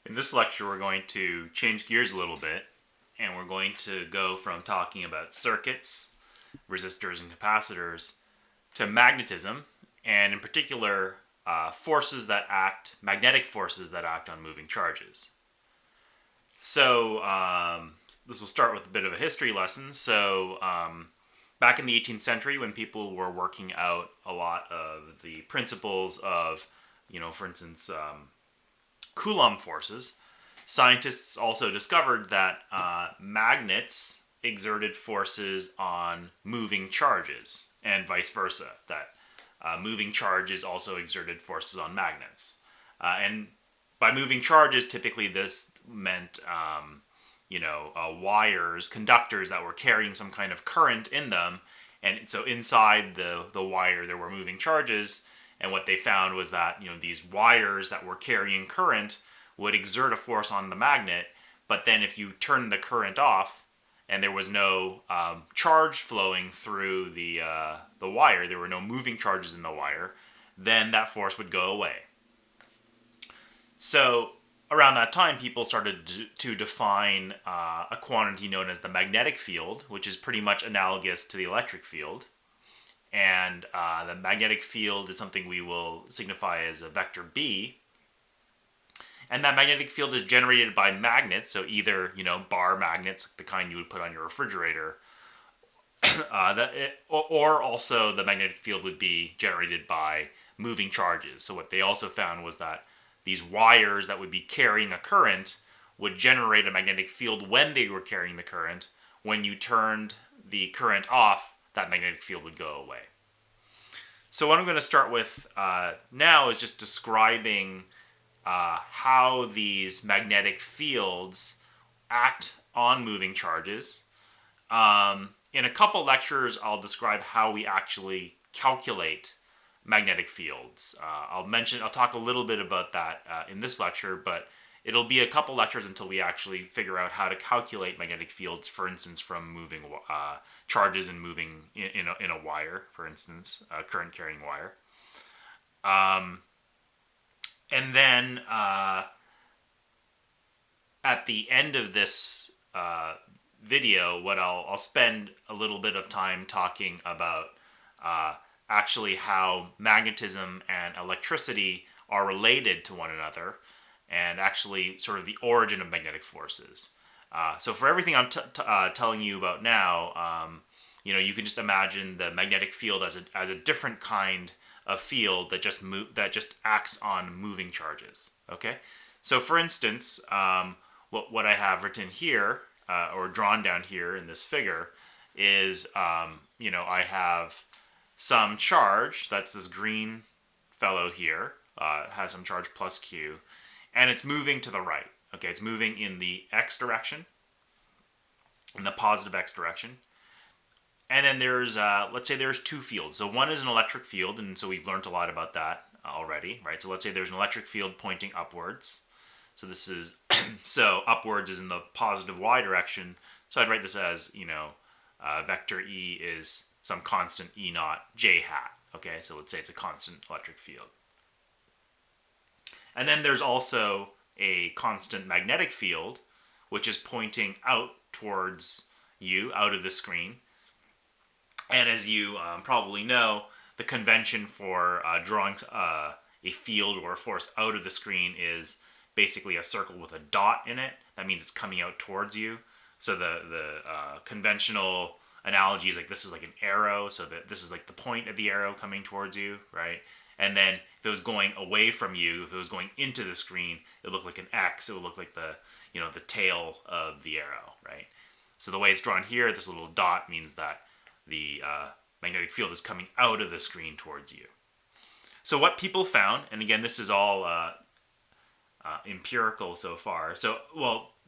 In this lecture, we're going to change gears a little bit, and we're going to go from talking about circuits, resistors, and capacitors to magnetism, and in particular, magnetic forces that act on moving charges. So, this will start with a bit of a history lesson. Back in the 18th century, when people were working out a lot of the principles of, for instance, Coulomb forces, scientists also discovered that magnets exerted forces on moving charges, and vice versa, that moving charges also exerted forces on magnets. And by moving charges, typically this meant, wires, conductors that were carrying some kind of current in them. And so inside the wire, there were moving charges. And what they found was that, these wires that were carrying current would exert a force on the magnet. But then if you turned the current off and there was no charge flowing through the wire, there were no moving charges in the wire, then that force would go away. So around that time, people started to define a quantity known as the magnetic field, which is pretty much analogous to the electric field. And the magnetic field is something we will signify as a vector B. And that magnetic field is generated by magnets, so either, bar magnets, the kind you would put on your refrigerator, or also the magnetic field would be generated by moving charges. So what they also found was that these wires that would be carrying a current would generate a magnetic field when they were carrying the current. When you turned the current off, that magnetic field would go away. So what I'm going to start with now is just describing how these magnetic fields act on moving charges. In a couple lectures, I'll describe how we actually calculate magnetic fields. I'll talk a little bit about that in this lecture, but it'll be a couple lectures until we actually figure out how to calculate magnetic fields, for instance, from moving charges and moving in a wire, for instance, a current carrying wire. And then at the end of this video, what I'll spend a little bit of time talking about actually how magnetism and electricity are related to one another, and actually sort of the origin of magnetic forces. So for everything I'm telling you about now, you can just imagine the magnetic field as a different kind of field that just acts on moving charges. Okay, so for instance, what I have written here or drawn down here in this figure is I have some charge. That's this green fellow here. Has some charge plus Q, and it's moving to the right. Okay, it's moving in the x direction, in the positive x direction. And then there's, let's say there's two fields. So one is an electric field, and so we've learned a lot about that already, right? So let's say there's an electric field pointing upwards. So this is, so upwards is in the positive y direction. So I'd write this as, vector E is some constant E naught J hat. Okay, so let's say it's a constant electric field. And then there's also a constant magnetic field, which is pointing out towards you, out of the screen. And as you probably know, the convention for drawing a field or a force out of the screen is basically a circle with a dot in it. That means it's coming out towards you. So the conventional analogy is like this is like an arrow, so that this is like the point of the arrow coming towards you, right? And then if it was going away from you, if it was going into the screen, it would look like an X. It would look like the tail of the arrow, right? So the way it's drawn here, this little dot means that the magnetic field is coming out of the screen towards you. So what people found, and again, this is all empirical so far. So,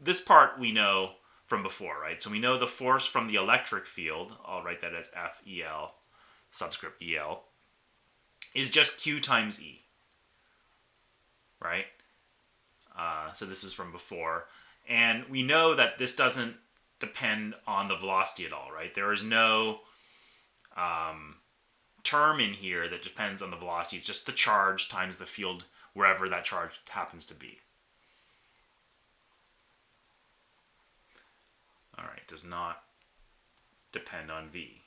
this part we know from before, right? So we know the force from the electric field, I'll write that as FEL, subscript EL, is just Q times E, right? So this is from before. And we know that this doesn't depend on the velocity at all, right? There is no term in here that depends on the velocity. It's just the charge times the field wherever that charge happens to be. All right, does not depend on V.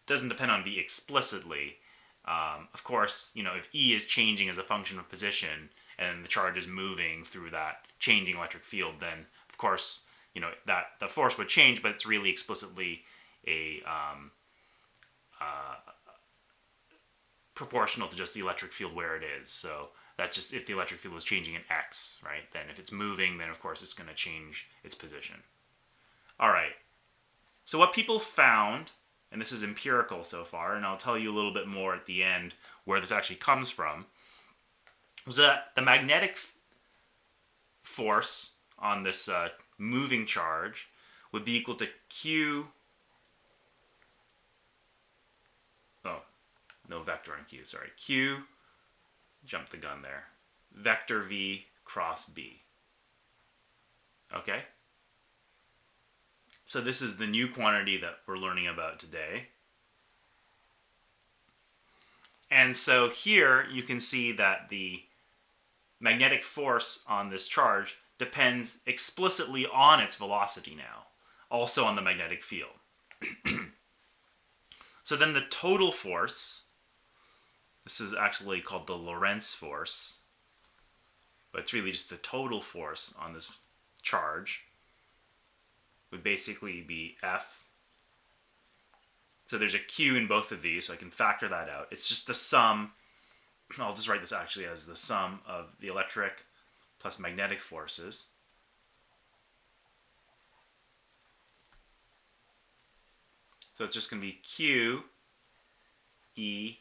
Doesn't depend on V explicitly. Of course, if E is changing as a function of position and the charge is moving through that changing electric field, then of course, that the force would change, but it's really explicitly a proportional to just the electric field where it is. So that's just if the electric field is changing in X, right? Then if it's moving, then of course it's going to change its position. All right. So what people found, and this is empirical so far, and I'll tell you a little bit more at the end where this actually comes from, was that the magnetic force on this moving charge would be equal to Q. Oh, no vector on Q, sorry. Q, jumped the gun there. Vector V cross B. Okay? So this is the new quantity that we're learning about today. And so here you can see that the magnetic force on this charge depends explicitly on its velocity now, also on the magnetic field. So then the total force, this is actually called the Lorentz force, but it's really just the total force on this charge, would basically be F. So there's a Q in both of these, so I can factor that out. It's just the sum, I'll just write this actually as the sum of the electric plus magnetic forces. So it's just going to be Q E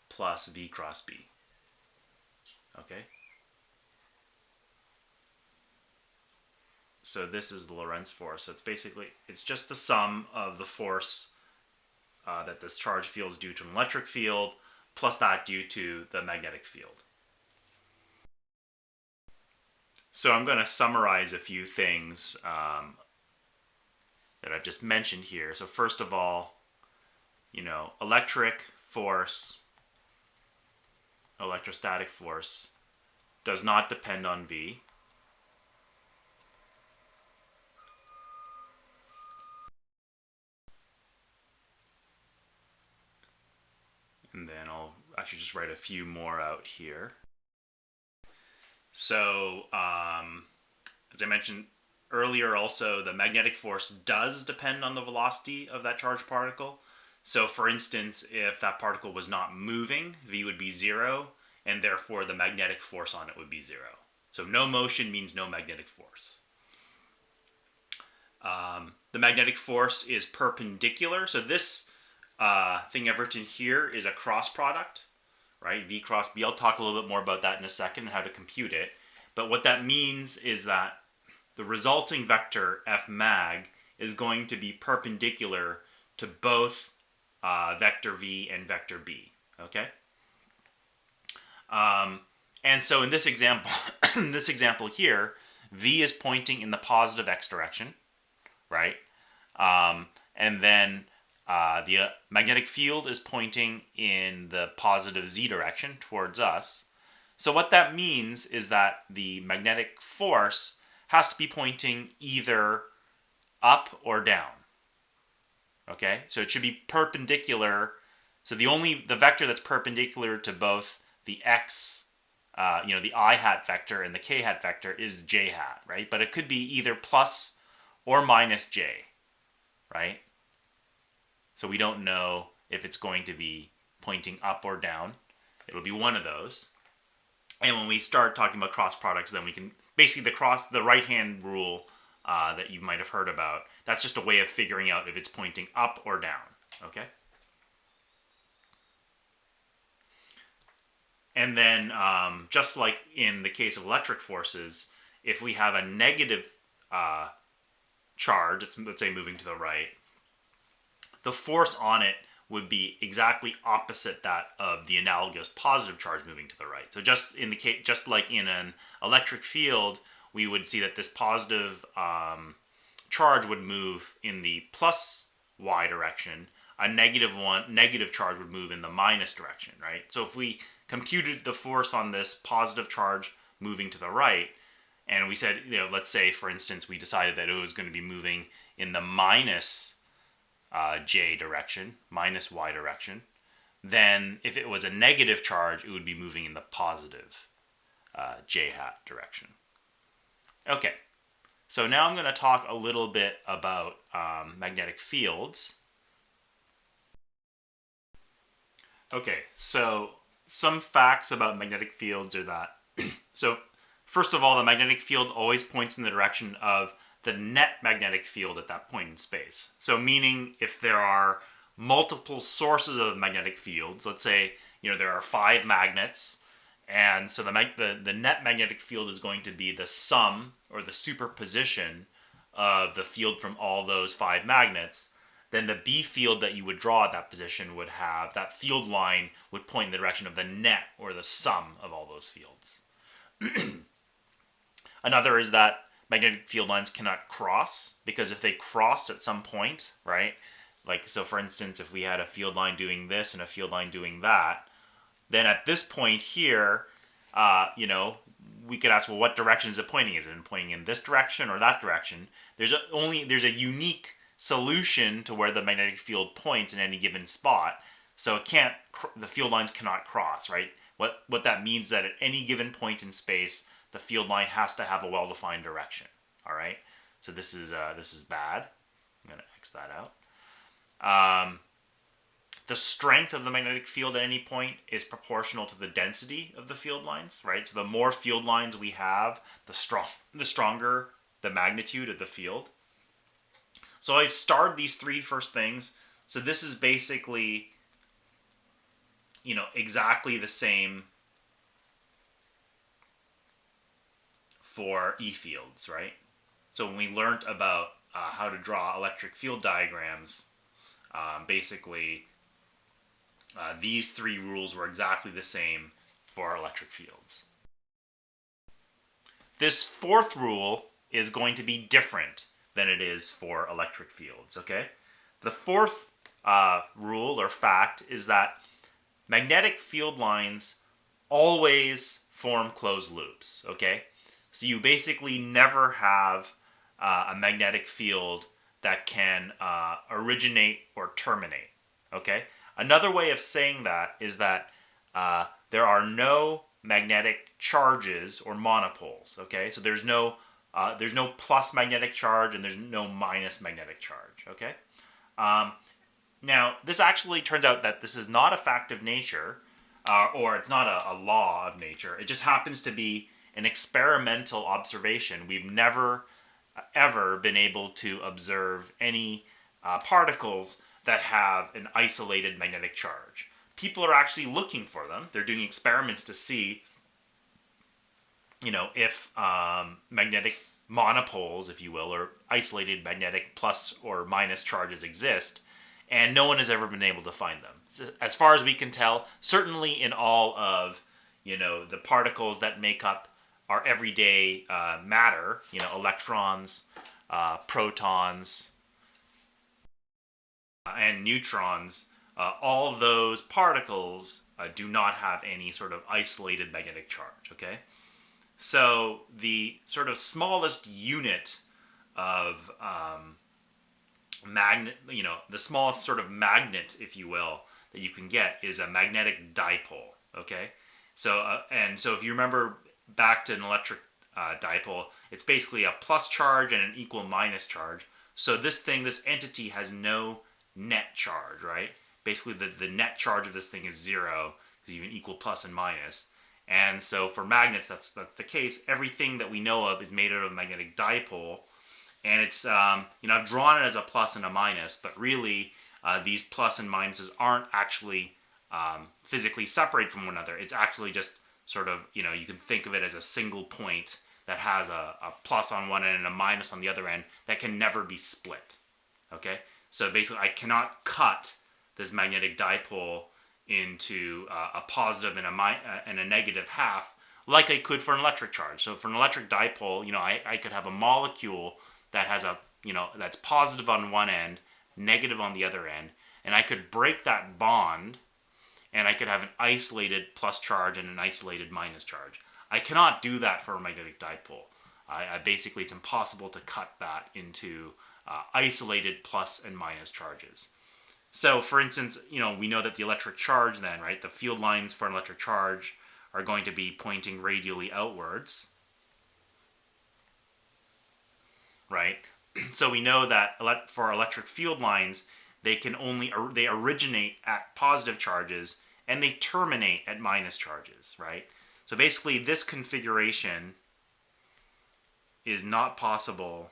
plus V cross B. Okay? So this is the Lorentz force. So it's just the sum of the force that this charge feels due to an electric field plus that due to the magnetic field. So I'm going to summarize a few things that I've just mentioned here. So first of all, electric force, electrostatic force, does not depend on V. And then I'll actually just write a few more out here. So, as I mentioned earlier also, the magnetic force does depend on the velocity of that charged particle. So, for instance, if that particle was not moving, V would be 0, and therefore the magnetic force on it would be 0. So, no motion means no magnetic force. The magnetic force is perpendicular. So, this thing I've written here is a cross product, right? V cross B. I'll talk a little bit more about that in a second and how to compute it. But what that means is that the resulting vector F mag is going to be perpendicular to both vector V and vector B. Okay. And so in this example, here, V is pointing in the positive x direction, right? And then the magnetic field is pointing in the positive z direction towards us. So what that means is that the magnetic force has to be pointing either up or down. Okay, so it should be perpendicular. So the vector that's perpendicular to both the x, the I hat vector and the k hat vector is j hat, right? But it could be either plus or minus j, right? So we don't know if it's going to be pointing up or down. It'll be one of those. And when we start talking about cross products, then we can basically the right hand rule that you might have heard about. That's just a way of figuring out if it's pointing up or down. Okay. And then just like in the case of electric forces, if we have a negative charge, let's say moving to the right, the force on it would be exactly opposite that of the analogous positive charge moving to the right. So just like in an electric field, we would see that this positive charge would move in the plus y direction. A negative charge would move in the minus direction, right? So if we computed the force on this positive charge moving to the right, and we said, let's say, for instance, we decided that it was going to be moving in the minus j direction, minus y direction, then if it was a negative charge, it would be moving in the positive j hat direction. Okay, so now I'm going to talk a little bit about magnetic fields. Okay, so some facts about magnetic fields are that, so first of all, the magnetic field always points in the direction of the net magnetic field at that point in space. So meaning if there are multiple sources of magnetic fields, let's say, there are 5 magnets, and so the net magnetic field is going to be the sum or the superposition of the field from all those 5 magnets, then the B field that you would draw at that position would have, that field line would point in the direction of the net or the sum of all those fields. Another is that magnetic field lines cannot cross, because if they crossed at some point, right, like, so for instance, if we had a field line doing this and a field line doing that, then at this point here, we could ask, well, what direction is it pointing? Is it pointing in this direction or that direction? There's a unique solution to where the magnetic field points in any given spot, so the field lines cannot cross, right? What that means is that at any given point in space, the field line has to have a well-defined direction. All right, so this is bad. I'm going to X that out. The strength of the magnetic field at any point is proportional to the density of the field lines, right? So the more field lines we have, the stronger the magnitude of the field. So I've starred these 3 first things. So this is basically, exactly the same for E fields, right? So when we learned about how to draw electric field diagrams, basically these 3 rules were exactly the same for electric fields. This 4th rule is going to be different than it is for electric fields, okay? The 4th rule or fact is that magnetic field lines always form closed loops, okay? So you basically never have a magnetic field that can originate or terminate, okay? Another way of saying that is that there are no magnetic charges or monopoles, okay? So there's no plus magnetic charge and there's no minus magnetic charge, okay? Now, this actually turns out that this is not a fact of nature, or it's not a law of nature. It just happens to be an experimental observation. We've never, ever been able to observe any particles that have an isolated magnetic charge. People are actually looking for them. They're doing experiments to see, if magnetic monopoles, if you will, or isolated magnetic plus or minus charges exist, and no one has ever been able to find them. So as far as we can tell, certainly in all of, the particles that make up our everyday matter, electrons, protons, and neutrons, all of those particles do not have any sort of isolated magnetic charge, okay? So the sort of smallest unit of magnet, the smallest sort of magnet, if you will, that you can get is a magnetic dipole, okay? So, so if you remember back to an electric dipole, it's basically a plus charge and an equal minus charge. So this entity has no net charge, right? Basically the net charge of this thing is 0, because you have an equal plus and minus. And so for magnets, that's the case. Everything that we know of is made out of a magnetic dipole. And it's, I've drawn it as a plus and a minus, but really these plus and minuses aren't actually physically separated from one another. It's actually just sort of, you can think of it as a single point that has a plus on one end and a minus on the other end that can never be split, okay? So basically I cannot cut this magnetic dipole into a positive and a negative half like I could for an electric charge. So for an electric dipole, I could have a molecule that has that's positive on one end, negative on the other end, and I could break that bond and I could have an isolated plus charge and an isolated minus charge. I cannot do that for a magnetic dipole. Basically, it's impossible to cut that into isolated plus and minus charges. So, for instance, we know that the electric charge then, right, the field lines for an electric charge are going to be pointing radially outwards, right? So we know that for electric field lines, they originate at positive charges and they terminate at minus charges, right? So basically, this configuration is not possible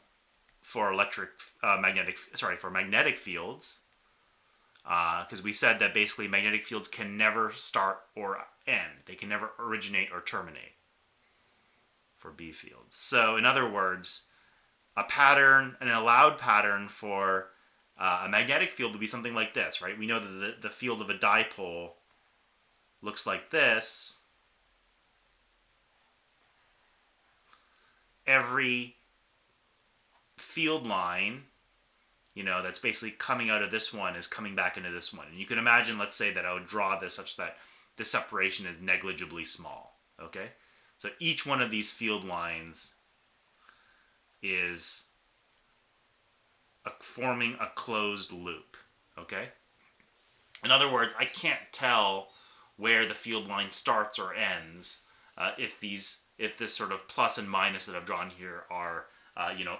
for magnetic fields, because we said that basically magnetic fields can never start or end. They can never originate or terminate for B fields. So in other words, an allowed pattern for a magnetic field would be something like this, right? We know that the field of a dipole looks like this. Every field line, that's basically coming out of this one is coming back into this one. And you can imagine, let's say that I would draw this such that the separation is negligibly small, okay? So each one of these field lines is forming a closed loop, okay? In other words, I can't tell where the field line starts or ends if this sort of plus and minus that I've drawn here are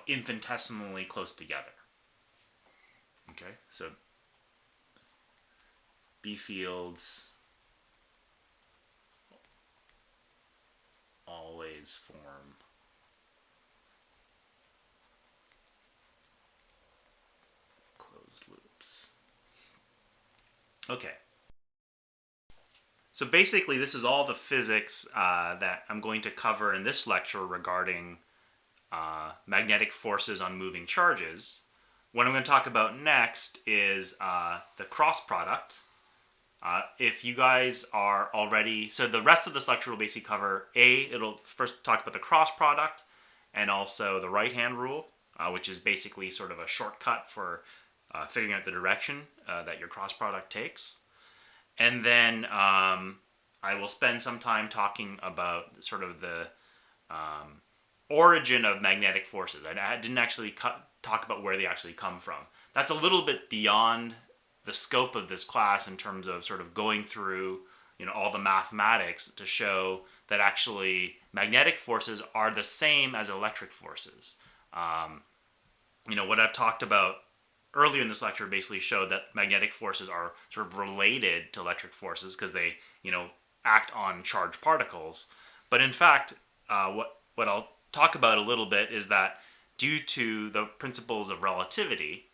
infinitesimally close together. Okay, so B fields always form closed loops. Okay. So basically, this is all the physics that I'm going to cover in this lecture regarding magnetic forces on moving charges. What I'm going to talk about next is the cross product. If you guys are already... So the rest of this lecture will basically cover it'll first talk about the cross product and also the right-hand rule, which is basically sort of a shortcut for figuring out the direction that your cross product takes. And then I will spend some time talking about sort of the origin of magnetic forces. I didn't actually talk about where they actually come from. That's a little bit beyond the scope of this class in terms of sort of going through all the mathematics to show that actually magnetic forces are the same as electric forces. What I've talked about earlier in this lecture basically showed that magnetic forces are sort of related to electric forces because they act on charged particles. But in fact, what I'll talk about a little bit is that due to the principles of relativity,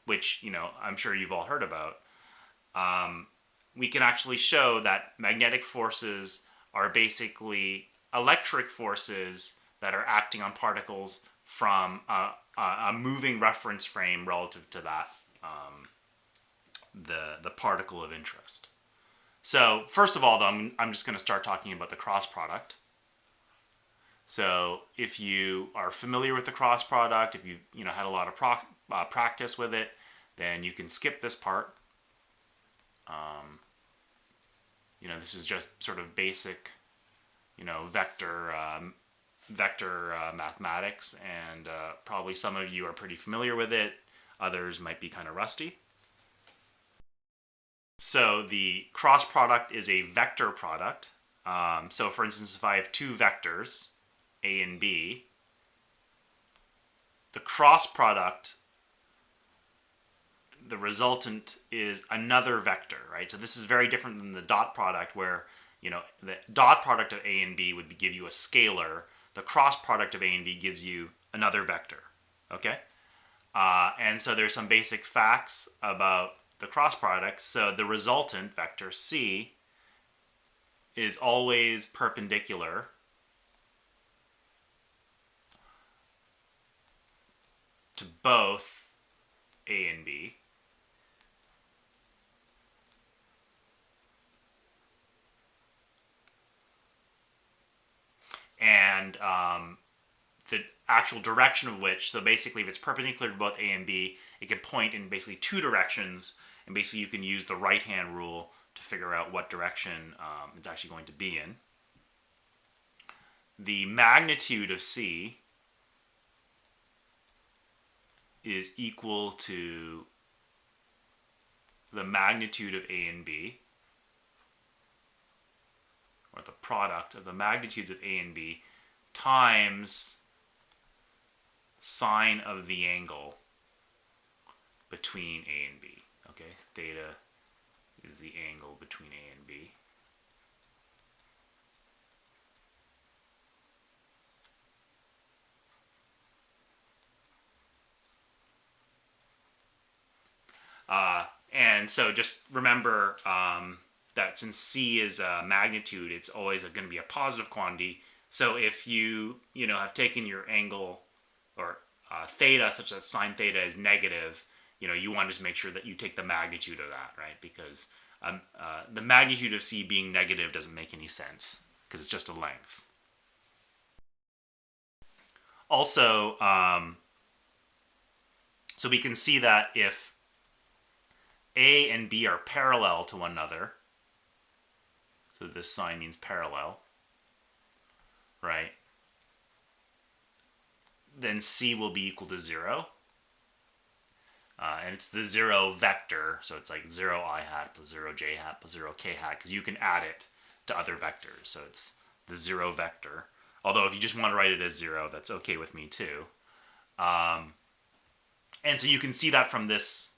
which I'm sure you've all heard about, we can actually show that magnetic forces are basically electric forces that are acting on particles from a moving reference frame relative to that the particle of interest. So first of all, though, I'm just going to start talking about the cross product. So if you are familiar with the cross product, if you've had a lot of practice with it, then you can skip this part. This is just sort of basic, vector mathematics, and probably some of you are pretty familiar with it. Others might be kind of rusty. So the cross product is a vector product. So for instance, if I have two vectors, A and B, the cross product, the resultant is another vector, right? So this is very different than the dot product where, the dot product of A and B would give you a scalar. The cross product of A and B gives you another vector, okay? And so there's some basic facts about the cross product. So the resultant vector C is always perpendicular to both A and B. And the actual direction of which, so basically if it's perpendicular to both A and B, it can point in basically two directions, and basically you can use the right-hand rule to figure out what direction it's actually going to be in. the magnitude of C is equal to the magnitude of A and B, or the product of the magnitudes of A and B, times sine of the angle between A and B. Okay, theta is the angle between A and B. And so just remember that since C is a magnitude, it's always going to be a positive quantity. So if you have taken your angle or theta, such that sine theta is negative, you want to just make sure that you take the magnitude of that, right? Because the magnitude of C being negative doesn't make any sense because it's just a length. Also, so we can see that if A and B are parallel to one another, so this sign means parallel, right? Then C will be equal to 0. And it's the 0 vector, so it's like 0 I hat plus 0 j hat plus 0 k hat, because you can add it to other vectors. So it's the 0 vector. Although if you just want to write it as 0, that's okay with me too. And so you can see that from this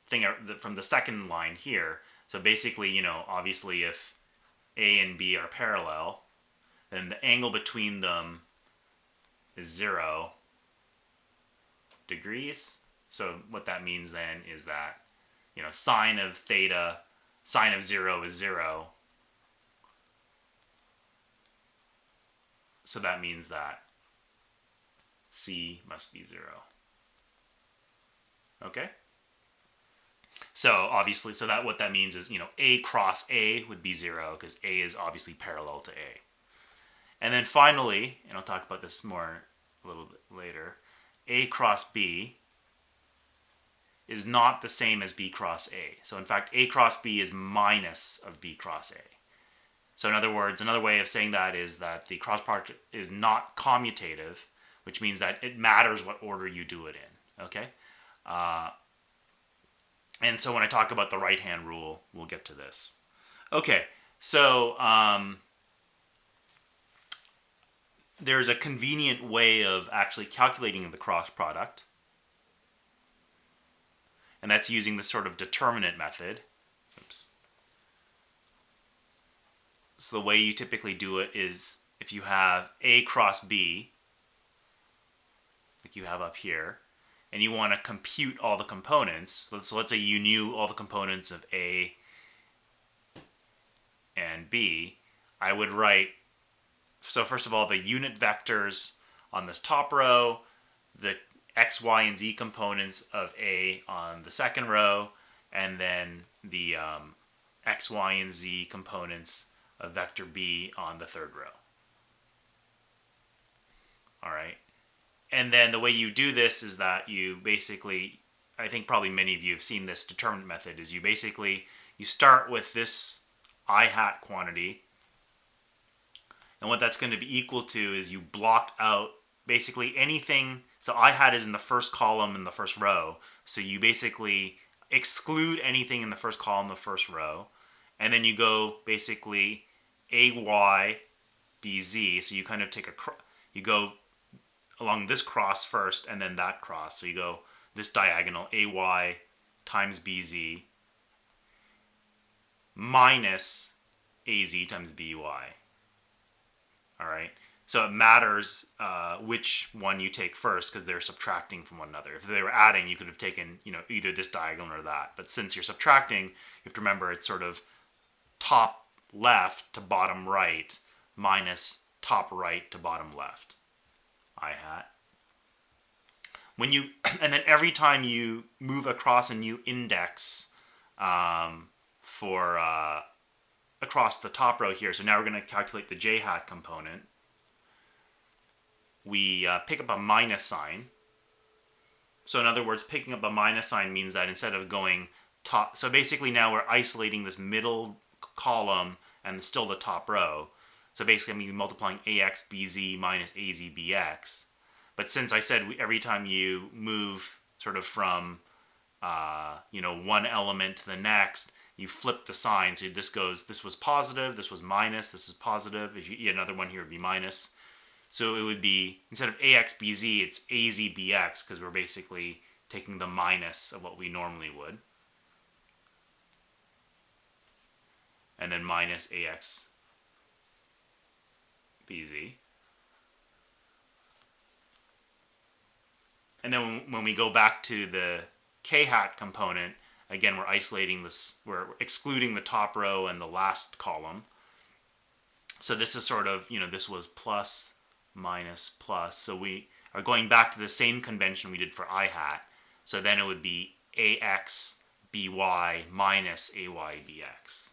thing, from the second line here. So basically, obviously if A and B are parallel, then the angle between them is 0 degrees. So what that means then is that, sine of theta, sine of 0 is 0. So that means that C must be 0. Okay? So obviously, what that means is, A cross A would be 0 because A is obviously parallel to A. And then finally, and I'll talk about this more a little bit later, A cross B is not the same as B cross A. So in fact, A cross B is minus of B cross A. So in other words, another way of saying that is that the cross product is not commutative, which means that it matters what order you do it in. Okay? And so when I talk about the right-hand rule, we'll get to this. Okay, so there's a convenient way of actually calculating the cross product. And that's using the sort of determinant method. Oops. So the way you typically do it is if you have A cross B, like you have up here, and you want to compute all the components. So let's say you knew all the components of A and B. I would write, so first of all, the unit vectors on this top row, the X, Y, and Z components of A on the second row, and then the X, Y, and Z components of vector B on the third row. All right. And then the way you do this is that you basically, I think probably many of you have seen this determinant method, is you start with this I hat quantity. And what that's going to be equal to is you block out basically anything. So I hat is in the first column in the first row. So you basically exclude anything in the first column, the first row. And then you go basically AY, BZ. So you kind of you go along this cross first and then that cross. So you go this diagonal, AY times BZ minus AZ times BY. All right. So it matters which one you take first because they're subtracting from one another. If they were adding, you could have taken either this diagonal or that. But since you're subtracting, you have to remember it's sort of top left to bottom right minus top right to bottom left. I hat. And then every time you move across a new index for across the top row here, so now we're going to calculate the j hat component. We pick up a minus sign. So in other words, picking up a minus sign means that instead of going top, so basically now we're isolating this middle column and still the top row. So basically I'm going to be multiplying ax bz minus az bx. But since I said every time you move sort of from one element to the next, you flip the sign. So this was positive, this was minus, this is positive. If you another one here, it would be minus. So it would be, instead of axbz, it's azbx, because we're basically taking the minus of what we normally would. And then minus axbz. And then when we go back to the k-hat component, again, we're isolating this, we're excluding the top row and the last column. So this is sort of, this was plus, minus, plus. So we are going back to the same convention we did for I hat. So then it would be ax by minus ay bx.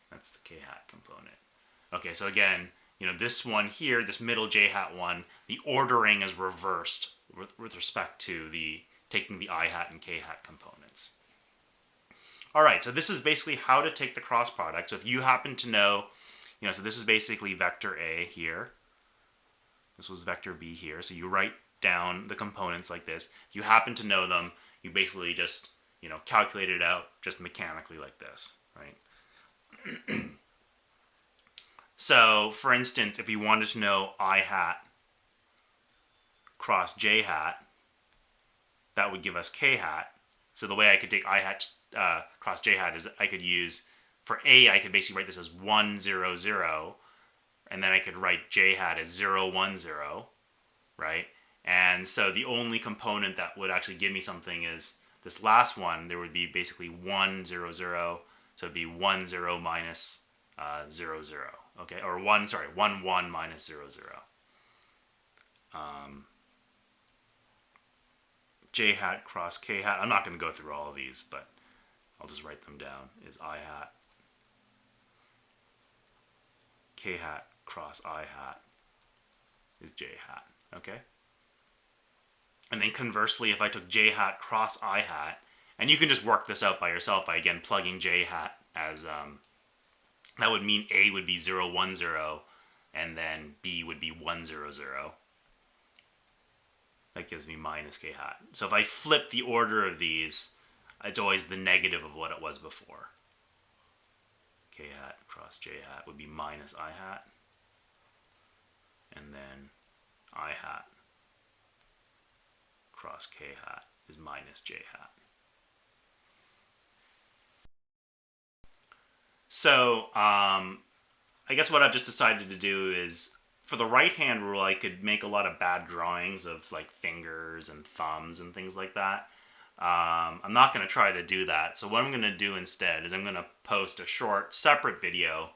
That's the k-hat component. Okay, so again, this one here, this middle j-hat one, the ordering is reversed with respect to taking the I-hat and k-hat components. All right, so this is basically how to take the cross product. So if you happen to know, so this is basically vector A here. This was vector B here. So you write down the components like this. If you happen to know them, you basically just, calculate it out just mechanically like this, right? So, for instance, if you wanted to know I hat cross j hat, that would give us k hat. So the way I could take I hat cross j hat is I could use, for A, I could basically write this as 1, 0, 0, and then I could write j hat as 0, 1, 0, right? And so the only component that would actually give me something is this last one. There would be basically 1, 0, 0, so it'd be 1, 0 minus 0, 0. Okay, or 1, 1 minus 0, 0. J hat cross k hat. I'm not going to go through all of these, but I'll just write them down. Is I hat. K hat cross I hat is J hat. Okay? And then conversely, if I took J hat cross I hat, and you can just work this out by yourself by, again, plugging J hat as, that would mean A would be 0, 1, 0, and then B would be 1, 0, 0. That gives me minus k hat. So if I flip the order of these, it's always the negative of what it was before. K hat cross j hat would be minus I hat. And then I hat cross k hat is minus j hat. So I guess what I've just decided to do is, for the right-hand rule, I could make a lot of bad drawings of like fingers and thumbs and things like that. I'm not going to try to do that. So what I'm going to do instead is I'm going to post a short, separate video,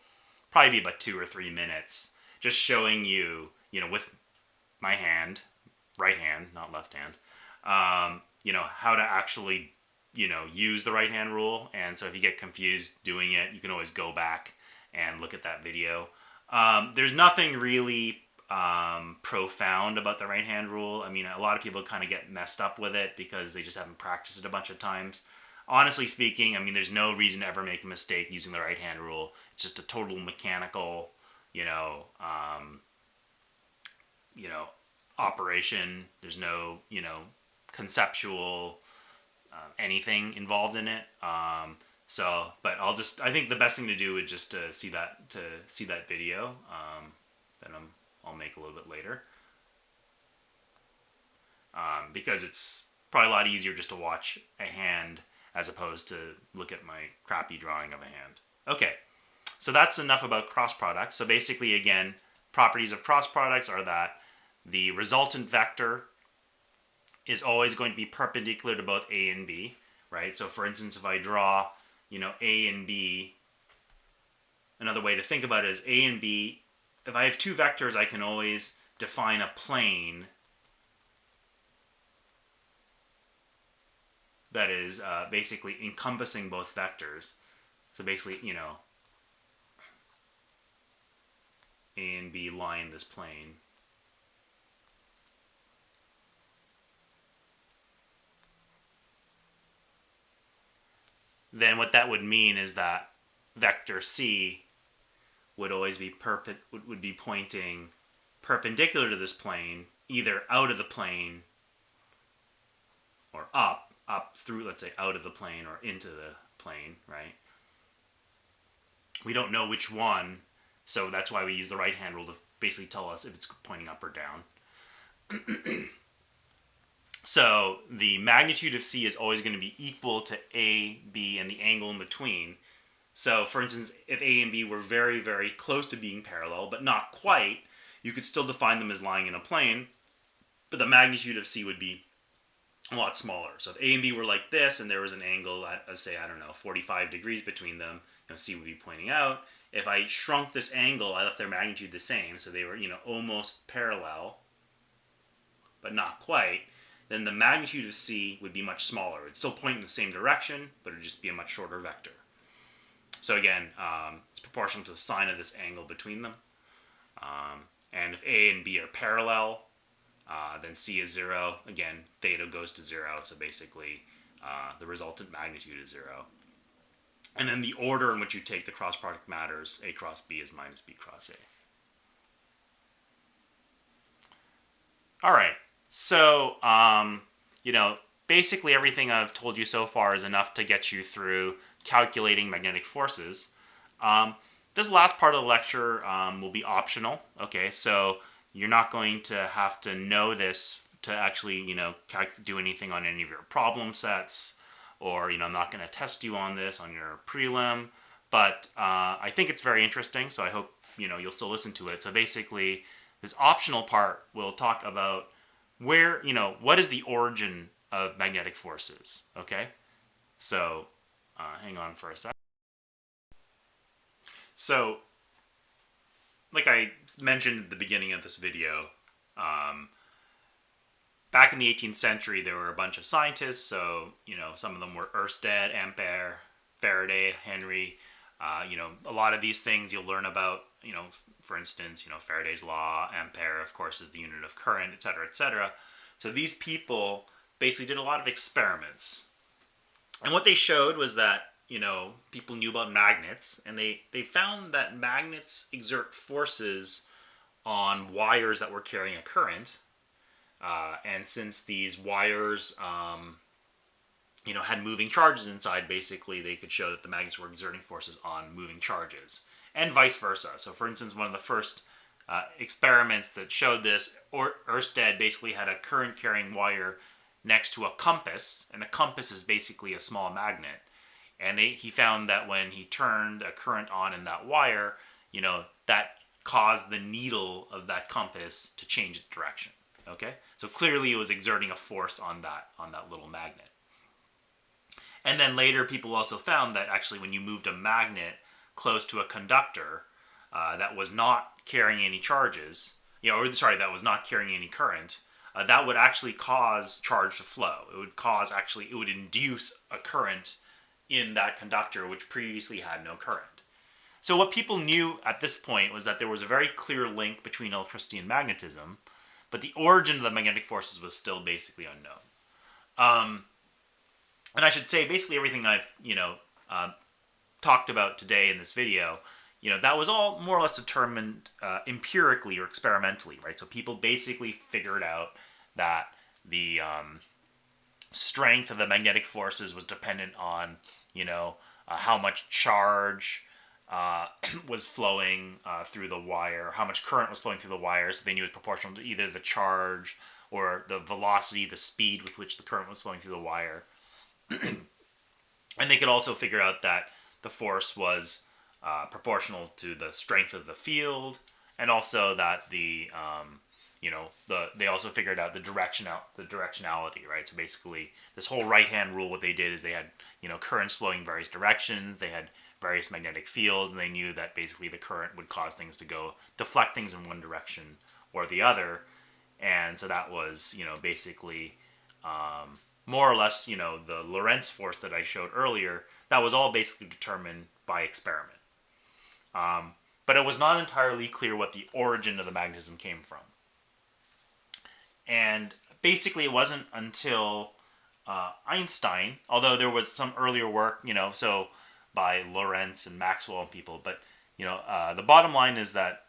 probably be about 2 or 3 minutes, just showing you, with my hand, right hand, not left hand, how to actually, use the right-hand rule. And so if you get confused doing it, you can always go back and look at that video. There's nothing really profound about the right-hand rule. I mean, a lot of people kind of get messed up with it because they just haven't practiced it a bunch of times. Honestly speaking, I mean, there's no reason to ever make a mistake using the right-hand rule. It's just a total mechanical, operation. There's no, conceptual anything involved in it. But I think the best thing to do is just to see that video that I'll make a little bit later, because it's probably a lot easier just to watch a hand as opposed to look at my crappy drawing of a hand. Okay, so that's enough about cross products. So basically, again, properties of cross products are that the resultant vector is always going to be perpendicular to both A and B, right? So for instance, if I draw A and B, another way to think about it is A and B, if I have two vectors, I can always define a plane that is basically encompassing both vectors. So basically, A and B line this plane. then what that would mean is that vector c would always be would be pointing perpendicular to this plane, either out of the plane or up through, let's say, out of the plane or into the plane, right? We don't know which one, so that's why we use the right-hand rule to basically tell us if it's pointing up or down. So the magnitude of c is always going to be equal to a, b, and the angle in between. So, for instance, if a and b were very, very close to being parallel, but not quite, you could still define them as lying in a plane, but the magnitude of c would be a lot smaller. So if a and b were like this, and there was an angle of, say, I don't know, 45 degrees between them, c would be pointing out. If I shrunk this angle, I left their magnitude the same, so they were, almost parallel, but not quite, then the magnitude of c would be much smaller. It'd still point in the same direction, but it would just be a much shorter vector. So again, it's proportional to the sine of this angle between them. And if a and b are parallel, then c is 0. Again, theta goes to 0, so basically the resultant magnitude is 0. And then the order in which you take the cross product matters. A cross b is minus b cross a. All right. So, basically everything I've told you so far is enough to get you through calculating magnetic forces. This last part of the lecture will be optional. Okay, so you're not going to have to know this to actually, do anything on any of your problem sets, or, I'm not going to test you on this on your prelim, but I think it's very interesting, so I hope, you'll still listen to it. So basically, this optional part will talk about where, what is the origin of magnetic forces, okay? So, hang on for a sec. So, like I mentioned at the beginning of this video, back in the 18th century, there were a bunch of scientists. So, some of them were Ørsted, Ampere, Faraday, Henry. A lot of these things you'll learn about, for instance, Faraday's law, Ampere, of course, is the unit of current, et cetera, et cetera. So these people basically did a lot of experiments. And what they showed was that, people knew about magnets, and they found that magnets exert forces on wires that were carrying a current. And since these wires, had moving charges inside, basically they could show that the magnets were exerting forces on moving charges, and vice versa. So, for instance, one of the first experiments that showed this, Ørsted basically had a current-carrying wire next to a compass, and a compass is basically a small magnet. And he found that when he turned a current on in that wire, that caused the needle of that compass to change its direction. Okay, so clearly it was exerting a force on that little magnet. And then later, people also found that actually when you moved a magnet close to a conductor that was not carrying any charges, that was not carrying any current, that would actually cause charge to flow. It would induce a current in that conductor which previously had no current. So what people knew at this point was that there was a very clear link between electricity and magnetism, but the origin of the magnetic forces was still basically unknown. And I should say, basically everything I've, talked about today in this video, that was all more or less determined empirically or experimentally, right? So people basically figured out that the strength of the magnetic forces was dependent on, how much charge was flowing through the wire, how much current was flowing through the wire, so they knew it was proportional to either the charge or the velocity, the speed with which the current was flowing through the wire. And they could also figure out that the force was proportional to the strength of the field, and also that they also figured out the directionality, right? So basically, this whole right-hand rule, what they did is they had, currents flowing in various directions, they had various magnetic fields, and they knew that basically the current would cause things to deflect things in one direction or the other. And so that was, basically more or less, the Lorentz force that I showed earlier, that was all basically determined by experiment. But it was not entirely clear what the origin of the magnetism came from. And basically it wasn't until Einstein, although there was some earlier work, so by Lorentz and Maxwell and people. But the bottom line is that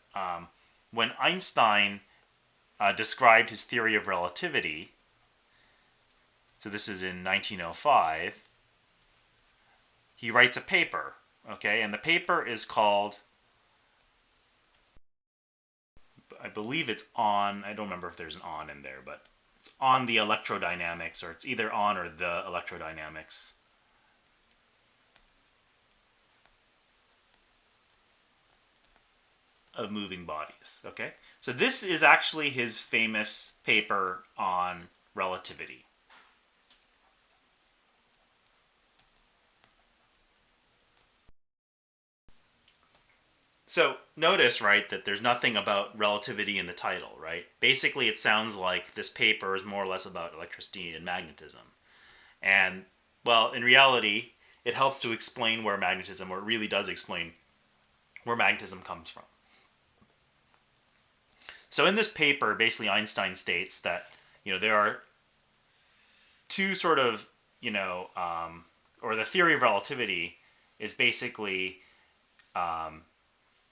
when Einstein described his theory of relativity, so this is in 1905, he writes a paper, okay, and the paper is called, I believe it's on, I don't remember if there's an on in there, but it's on the electrodynamics, or it's either on or the electrodynamics of moving bodies, okay? So this is actually his famous paper on relativity. So notice, right, that there's nothing about relativity in the title, right? Basically, it sounds like this paper is more or less about electricity and magnetism. And, well, in reality, it helps to explain where magnetism, or it really does explain where magnetism comes from. So in this paper, basically Einstein states that, there are two sort of, or the theory of relativity is basically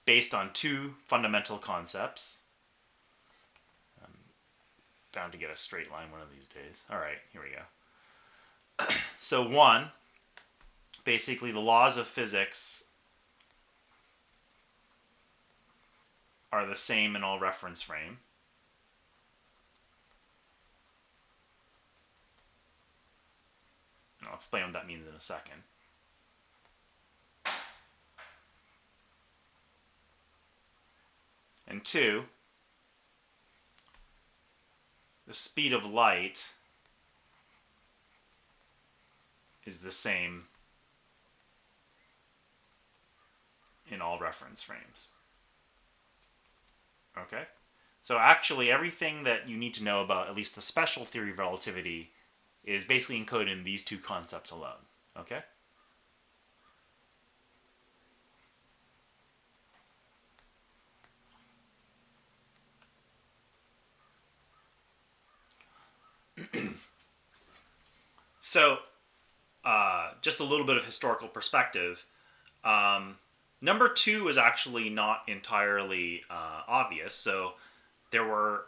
based on two fundamental concepts. I'm bound to get a straight line one of these days. All right, here we go. So one, basically the laws of physics are the same in all reference frame. And I'll explain what that means in a second. And two, the speed of light is the same in all reference frames. Okay? So actually everything that you need to know about at least the special theory of relativity is basically encoded in these two concepts alone. Okay? So, just a little bit of historical perspective. Number two is actually not entirely obvious. So, there were,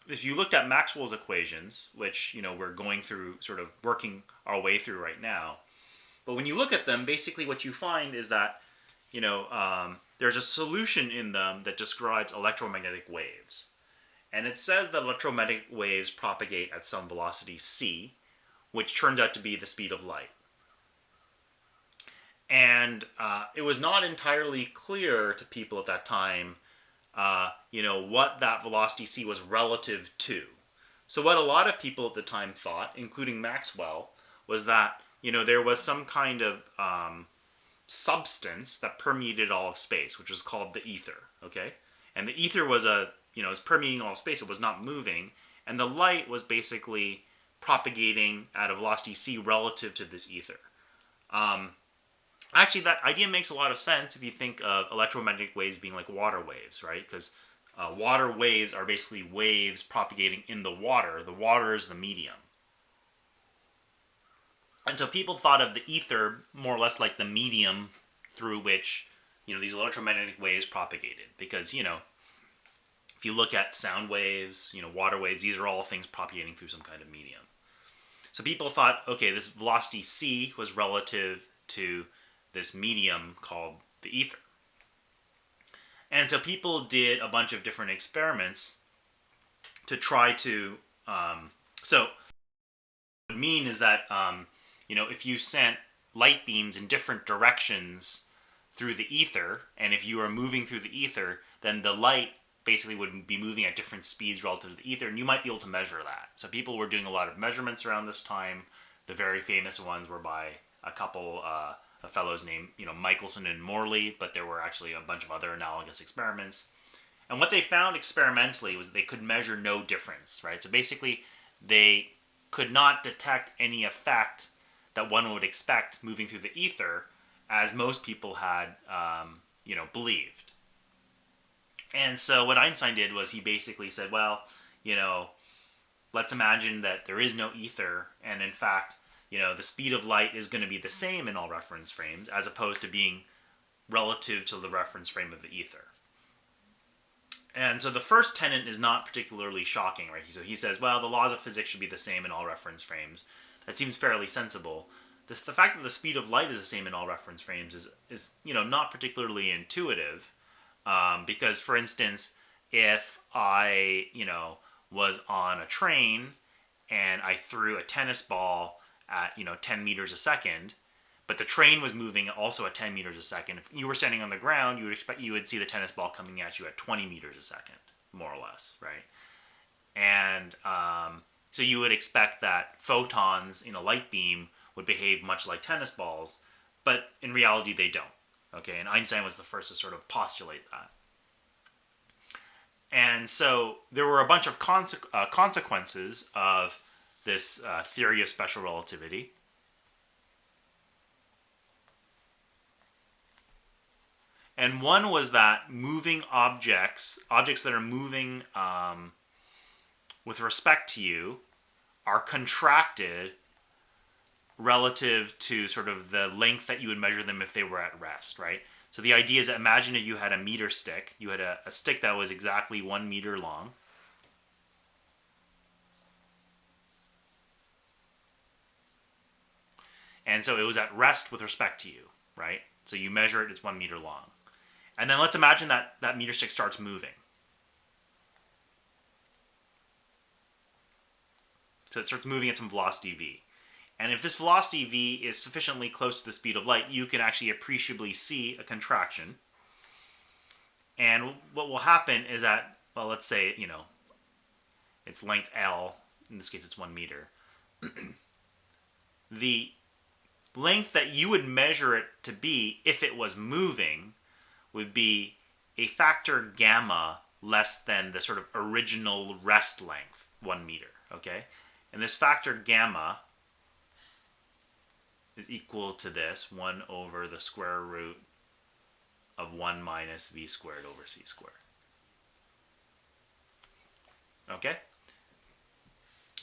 if you looked at Maxwell's equations, which we're going through, sort of working our way through right now, but when you look at them, basically what you find is that there's a solution in them that describes electromagnetic waves, and it says that electromagnetic waves propagate at some velocity c, which turns out to be the speed of light. And it was not entirely clear to people at that time, what that velocity c was relative to. So what a lot of people at the time thought, including Maxwell, was that there was some kind of substance that permeated all of space, which was called the ether. Okay, and the ether was was permeating all of space. It was not moving, and the light was basically propagating at a velocity c relative to this ether. Actually, that idea makes a lot of sense if you think of electromagnetic waves being like water waves, right? Because water waves are basically waves propagating in the water. The water is the medium. And so people thought of the ether more or less like the medium through which, these electromagnetic waves propagated. Because, if you look at sound waves, water waves, these are all things propagating through some kind of medium. So people thought, okay, this velocity c was relative to this medium called the ether. And so people did a bunch of different experiments to try to, so what it would mean is that, if you sent light beams in different directions through the ether, and if you were moving through the ether, then the light basically would be moving at different speeds relative to the ether, and you might be able to measure that. So people were doing a lot of measurements around this time. The very famous ones were by a couple of fellows named Michelson and Morley, but there were actually a bunch of other analogous experiments. And what they found experimentally was they could measure no difference, right? So basically, they could not detect any effect that one would expect moving through the ether, as most people had, believed. And so what Einstein did was he basically said, well, let's imagine that there is no ether, and in fact, the speed of light is going to be the same in all reference frames, as opposed to being relative to the reference frame of the ether. And so the first tenet is not particularly shocking, right? So he says, well, the laws of physics should be the same in all reference frames. That seems fairly sensible. The fact that the speed of light is the same in all reference frames is not particularly intuitive, because, for instance, if I, was on a train and I threw a tennis ball at, 10 meters a second, but the train was moving also at 10 meters a second. If you were standing on the ground, you would see the tennis ball coming at you at 20 meters a second, more or less, right? And so you would expect that photons in a light beam would behave much like tennis balls, but in reality they don't. Okay, and Einstein was the first to sort of postulate that. And so there were a bunch of consequences of this theory of special relativity. And one was that moving objects that are moving with respect to you, are contracted relative to sort of the length that you would measure them if they were at rest, right? So the idea is that imagine if you had a meter stick. You had a stick that was exactly 1 meter long. And so it was at rest with respect to you, right? So you measure it, it's 1 meter long. And then let's imagine that that meter stick starts moving. So it starts moving at some velocity v. And if this velocity v is sufficiently close to the speed of light, you can actually appreciably see a contraction. And what will happen is that, well, let's say, it's length L. In this case, it's 1 meter. The length that you would measure it to be if it was moving would be a factor gamma less than the sort of original rest length, 1 meter, okay? And this factor gamma is equal to this, 1 over the square root of 1 minus v squared over c squared. Okay?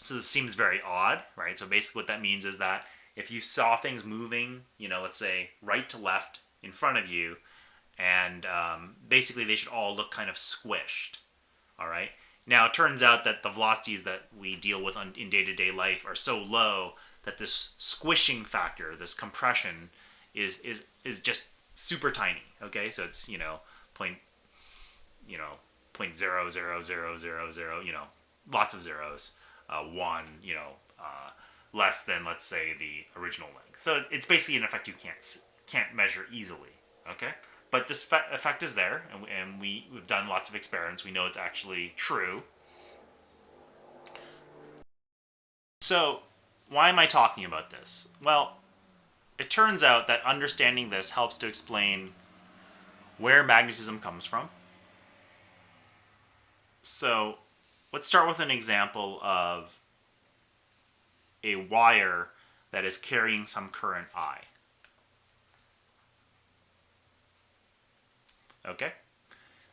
So this seems very odd, right? So basically what that means is that if you saw things moving, let's say right to left in front of you, and basically they should all look kind of squished, all right? Now, it turns out that the velocities that we deal with in day-to-day life are so low that this squishing factor, this compression, is just super tiny, okay? So it's, point 0.00000, lots of zeros, 1, less than, let's say, the original length. So it's basically an effect you can't measure easily, okay? But this effect is there, and we've done lots of experiments. We know it's actually true. So, why am I talking about this? Well, it turns out that understanding this helps to explain where magnetism comes from. So, let's start with an example of a wire that is carrying some current I. Okay?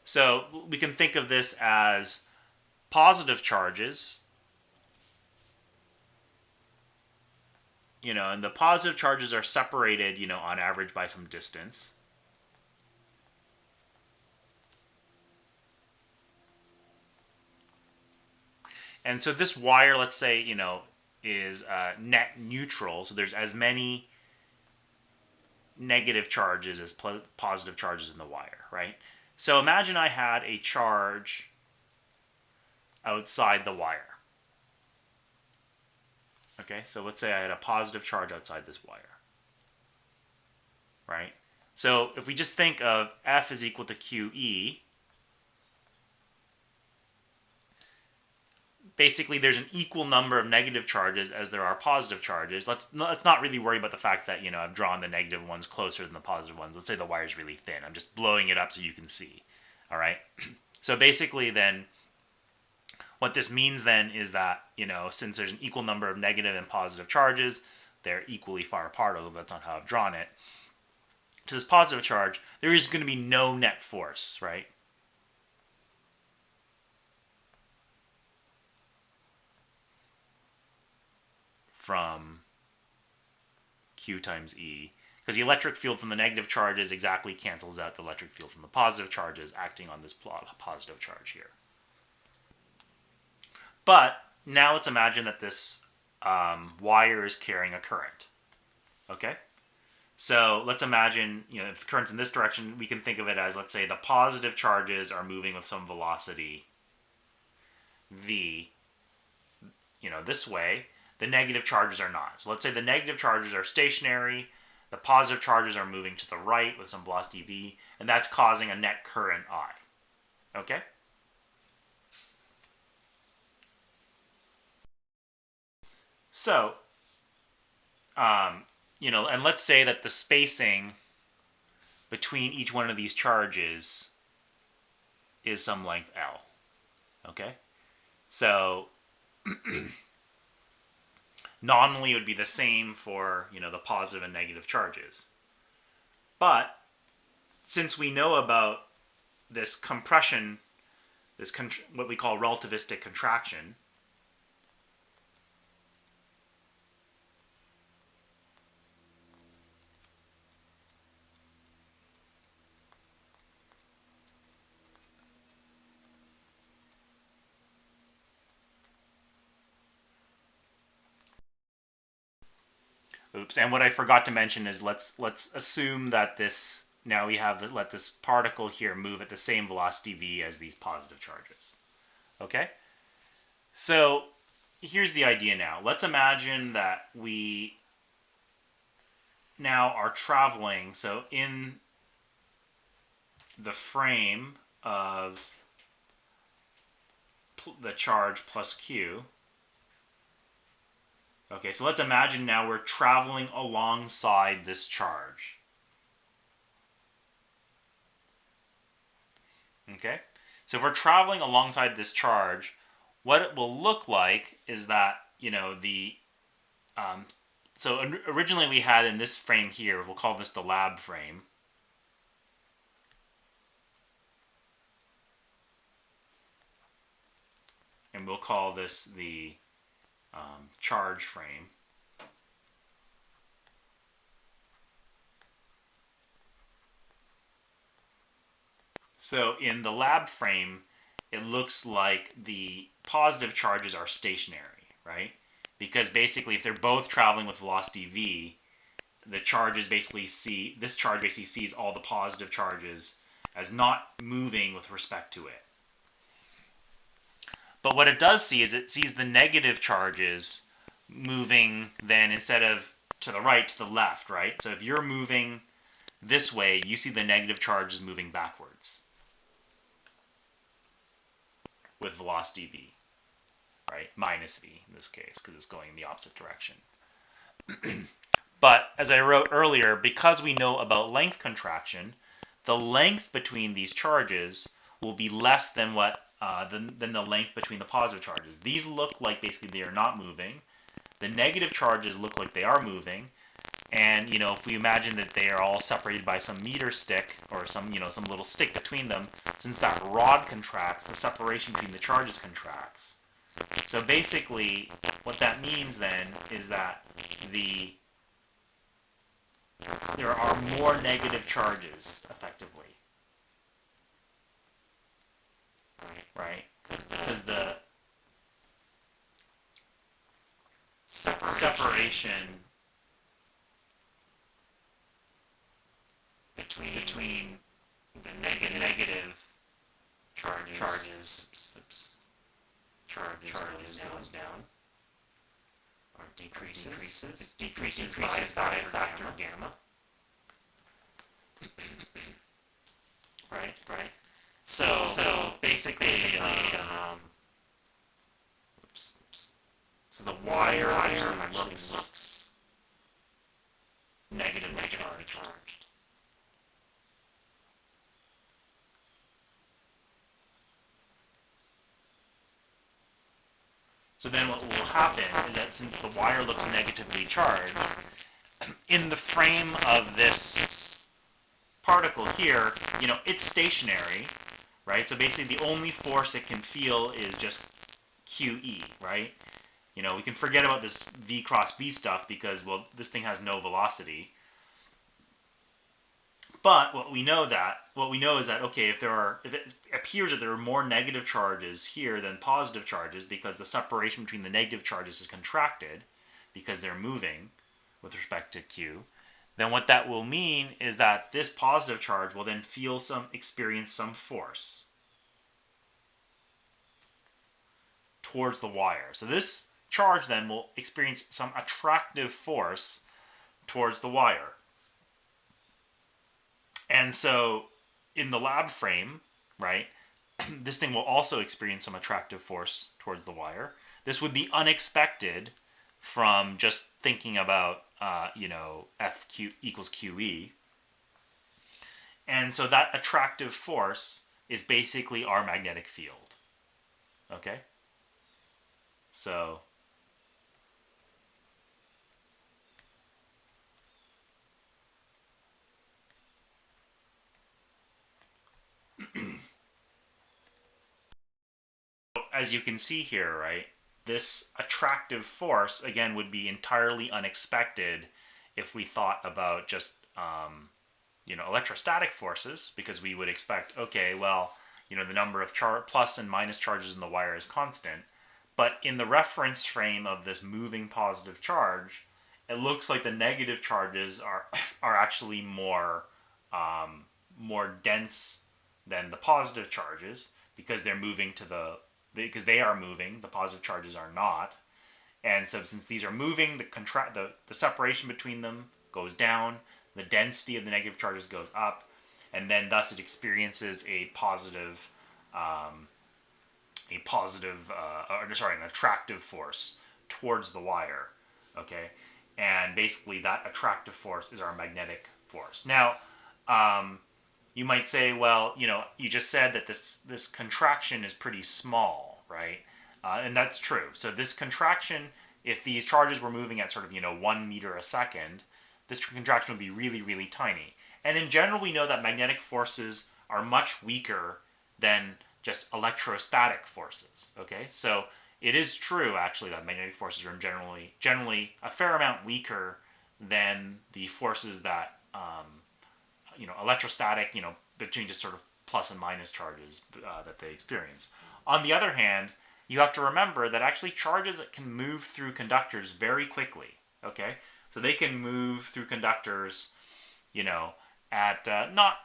So we can think of this as positive charges, and the positive charges are separated, on average by some distance. And so this wire, let's say, is net neutral. So there's as many negative charges as positive charges in the wire, right? So imagine I had a charge outside the wire. Okay, so let's say I had a positive charge outside this wire, right? So if we just think of F is equal to QE, basically there's an equal number of negative charges as there are positive charges. Let's not really worry about the fact that, I've drawn the negative ones closer than the positive ones. Let's say the wire's really thin. I'm just blowing it up so you can see. All right? So basically then, what this means then is that, since there's an equal number of negative and positive charges, they're equally far apart, although that's not how I've drawn it. To this positive charge, there is going to be no net force, right? from Q times E, because the electric field from the negative charges exactly cancels out the electric field from the positive charges acting on this positive charge here. But now let's imagine that this wire is carrying a current. Okay? So let's imagine, if the current's in this direction, we can think of it as, let's say, the positive charges are moving with some velocity v, this way. The negative charges are not. So let's say the negative charges are stationary, the positive charges are moving to the right with some velocity v, and that's causing a net current I. Okay? So, and let's say that the spacing between each one of these charges is some length L. Okay? So, nominally it would be the same for, the positive and negative charges. But, since we know about this compression, what we call relativistic contraction, and what I forgot to mention is let's assume that this, now we have let this particle here move at the same velocity v as these positive charges. Okay? So here's the idea now. Let's imagine that we now are traveling, so in the frame of the charge plus Q. Okay, so let's imagine now we're traveling alongside this charge. Okay, so if we're traveling alongside this charge, what it will look like is that, so originally we had in this frame here, we'll call this the lab frame. And we'll call this the charge frame. So in the lab frame, it looks like the positive charges are stationary, right? Because basically if they're both traveling with velocity v, the charges basically this charge basically sees all the positive charges as not moving with respect to it. But what it does see is it sees the negative charges moving then, instead of to the right, to the left, right? So if you're moving this way, you see the negative charges moving backwards with velocity v, right? Minus v in this case, because it's going in the opposite direction. But as I wrote earlier, because we know about length contraction, the length between these charges will be less than what than the length between the positive charges. These look like basically they are not moving. The negative charges look like they are moving. And, if we imagine that they are all separated by some meter stick or some little stick between them, since that rod contracts, the separation between the charges contracts. So basically, what that means then is that there are more negative charges, effectively. Right? Because the separation between the negative charges goes down or decreases. It decreases by a factor of gamma. Right. So basically, so the wire actually looks negatively charged. So then what will happen is that since the wire looks negatively charged, in the frame of this particle here, it's stationary, right? So basically the only force it can feel is just QE, right? we can forget about this v cross v stuff because, well, this thing has no velocity. But what we know is that, okay, if it appears that there are more negative charges here than positive charges because the separation between the negative charges is contracted because they're moving with respect to q, then what that will mean is that this positive charge will then experience some force towards the wire. So this charge then will experience some attractive force towards the wire. And so in the lab frame, right, this thing will also experience some attractive force towards the wire. This would be unexpected from just thinking about, Fq equals QE. And so that attractive force is basically our magnetic field. Okay? So as you can see here, right, this attractive force, again, would be entirely unexpected if we thought about just, electrostatic forces, because we would expect, okay, well, the number of plus and minus charges in the wire is constant. But in the reference frame of this moving positive charge, it looks like the negative charges are actually more dense than the positive charges because they're moving because they are moving, the positive charges are not. And so since these are moving, the separation between them goes down, the density of the negative charges goes up, and then thus it experiences an attractive force towards the wire. Okay, and basically that attractive force is our magnetic force. Now, you might say, well, you just said that this contraction is pretty small, right? And that's true. So this contraction, if these charges were moving at sort of 1 meter a second, this contraction would be really, really tiny. And in general, we know that magnetic forces are much weaker than just electrostatic forces. Okay, so it is true actually that magnetic forces are generally a fair amount weaker than the forces that electrostatic, between just sort of plus and minus charges that they experience. On the other hand, you have to remember that actually charges can move through conductors very quickly. Okay, so they can move through conductors, at not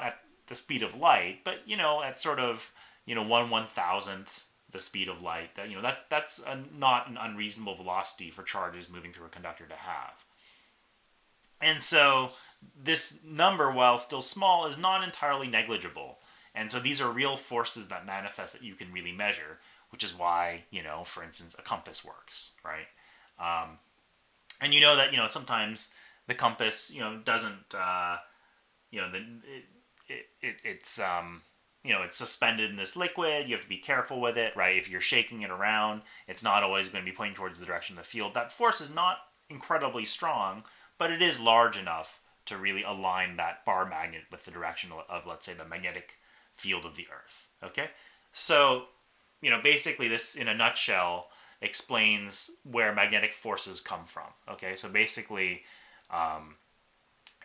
at the speed of light, but at sort of 1/1000th the speed of light. That's not an unreasonable velocity for charges moving through a conductor to have. And so this number, while still small, is not entirely negligible. And so these are real forces that manifest that you can really measure, which is why, for instance, a compass works, right? And that, sometimes the compass, doesn't, it's suspended in this liquid. You have to be careful with it, right? If you're shaking it around, it's not always going to be pointing towards the direction of the field. That force is not incredibly strong, but it is large enough to really align that bar magnet with the direction of, let's say, the magnetic field of the Earth. Okay? So, basically this, in a nutshell, explains where magnetic forces come from. Okay? So basically,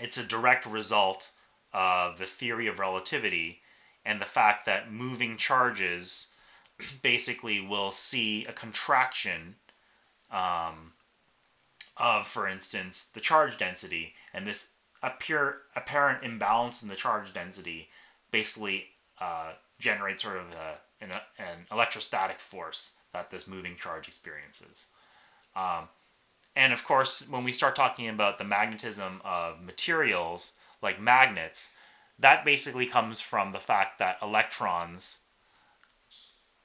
it's a direct result of the theory of relativity and the fact that moving charges basically will see a contraction of, for instance, the charge density, and this apparent imbalance in the charge density basically generates sort of an electrostatic force that this moving charge experiences. And of course, when we start talking about the magnetism of materials like magnets, that basically comes from the fact that electrons,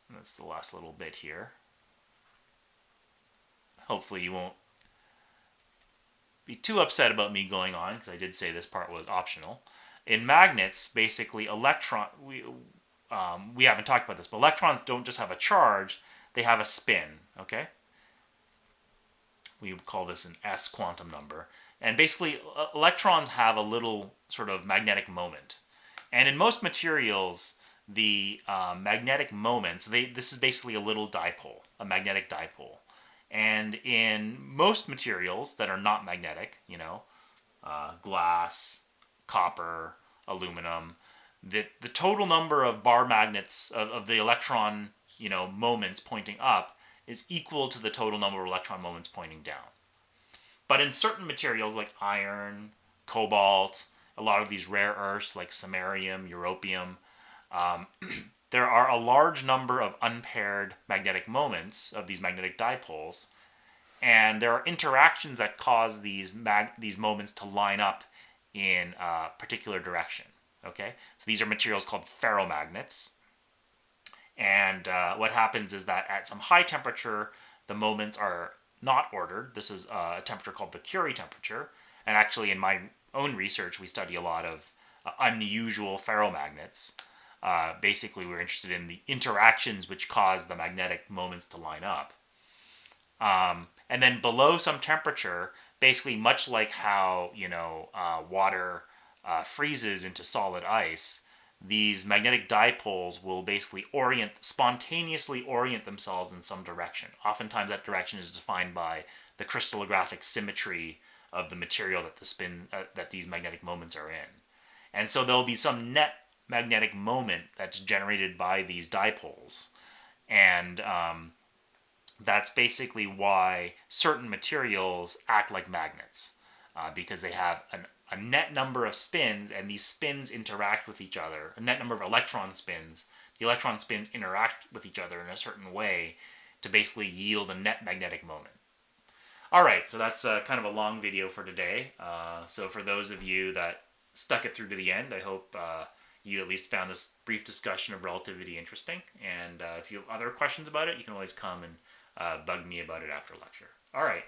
that's the last little bit here, hopefully you won't be too upset about me going on, because I did say this part was optional. In magnets, basically we haven't talked about this, but electrons don't just have a charge, they have a spin, okay? We would call this an S quantum number. And basically, electrons have a little sort of magnetic moment. And in most materials, the magnetic moments, this is basically a little dipole, a magnetic dipole. And in most materials that are not magnetic, glass, copper, aluminum, the total number of bar magnets of the electron, moments pointing up is equal to the total number of electron moments pointing down. But in certain materials like iron, cobalt, a lot of these rare earths like samarium, europium, there are a large number of unpaired magnetic moments of these magnetic dipoles, and there are interactions that cause these moments to line up in a particular direction. Okay, so these are materials called ferromagnets, and what happens is that at some high temperature, the moments are not ordered. This is a temperature called the Curie temperature, and actually in my own research, we study a lot of unusual ferromagnets. Basically, we're interested in the interactions which cause the magnetic moments to line up. And then below some temperature, basically much like how water freezes into solid ice, these magnetic dipoles will basically spontaneously orient themselves in some direction. Oftentimes, that direction is defined by the crystallographic symmetry of the material that these magnetic moments are in. And so there'll be some net magnetic moment that's generated by these dipoles. And that's basically why certain materials act like magnets, because they have a net number of spins, and these spins interact with each other. A net number of electron spins. The electron spins interact with each other in a certain way to basically yield a net magnetic moment. All right, so that's kind of a long video for today. So for those of you that stuck it through to the end, I hope you at least found this brief discussion of relativity interesting. And if you have other questions about it, you can always come and bug me about it after lecture. All right.